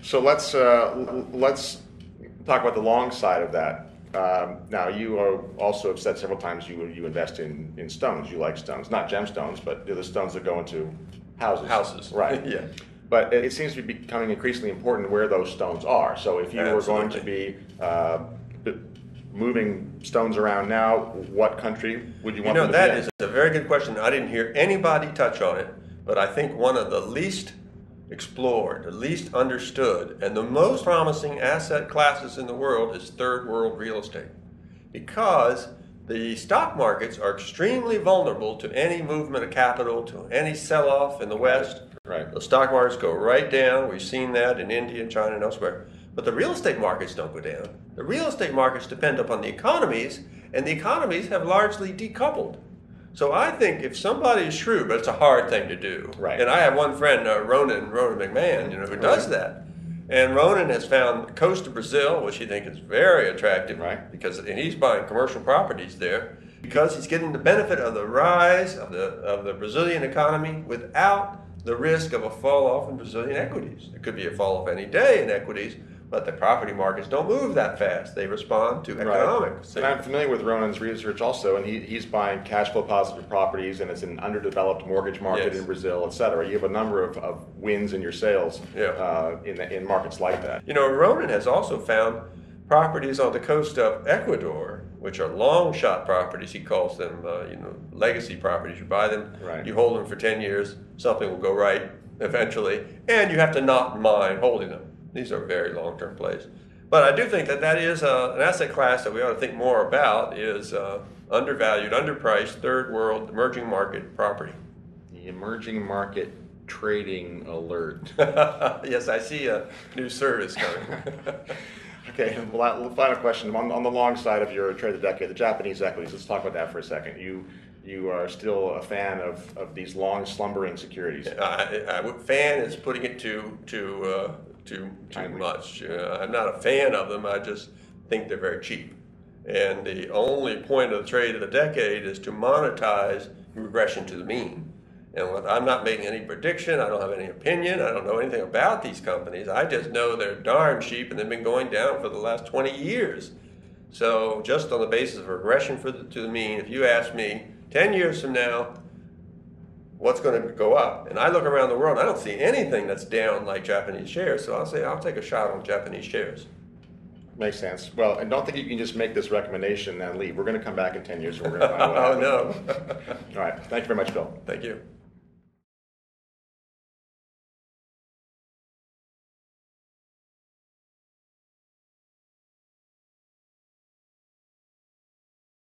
So let's talk about the long side of that. Now, you also have said several times you invest in stones. You like stones, not gemstones, but the stones that go into houses. Houses, right? Yeah. But it seems to be becoming increasingly important where those stones are. So if you were going to be moving stones around now, what country would you want them to be in? That is a very good question. I didn't hear anybody touch on it, but I think one of the least explored, the least understood, and the most promising asset classes in the world is third world real estate. Because the stock markets are extremely vulnerable to any movement of capital, to any sell-off in the West. Right. The stock markets go right down. We've seen that in India, China, and elsewhere. But the real estate markets don't go down. The real estate markets depend upon the economies, and the economies have largely decoupled. So I think if somebody is shrewd, but it's a hard thing to do. Right. And I have one friend, Ronan McMahon, who does that. And Ronan has found the coast of Brazil, which he thinks is very attractive, right? And he's buying commercial properties there because he's getting the benefit of the rise of the Brazilian economy without the risk of a fall off in Brazilian equities. There could be a fall off any day in equities, but the property markets don't move that fast. They respond to economics. Right. And I'm familiar with Ronan's research also, and he's buying cash flow positive properties, and it's an underdeveloped mortgage market in Brazil, et cetera. You have a number of wins in your sales in markets like that. Ronan has also found properties on the coast of Ecuador, which are long shot properties. He calls them legacy properties. You buy them, you hold them for 10 years, something will go right eventually, and you have to not mind holding them. These are very long-term plays. But I do think that is an asset class that we ought to think more about, is undervalued, underpriced, third world, emerging market property. The emerging market trading alert. Yes, I see a new service coming. Okay, well, final question. On the long side of your trade of the decade, the Japanese equities, let's talk about that for a second. You are still a fan of these long slumbering securities. Fan is putting it too much. I'm not a fan of them. I just think they're very cheap. And the only point of the trade of the decade is to monetize regression to the mean. And I'm not making any prediction. I don't have any opinion. I don't know anything about these companies. I just know they're darn cheap, and they've been going down for the last 20 years. So just on the basis of regression to the mean, if you ask me 10 years from now, what's going to go up? And I look around the world, I don't see anything that's down like Japanese shares. So I'll say I'll take a shot on Japanese shares. Makes sense. Well, and don't think you can just make this recommendation and leave. We're going to come back in 10 years and we're going to find out. Oh, no. All right. Thank you very much, Bill. Thank you.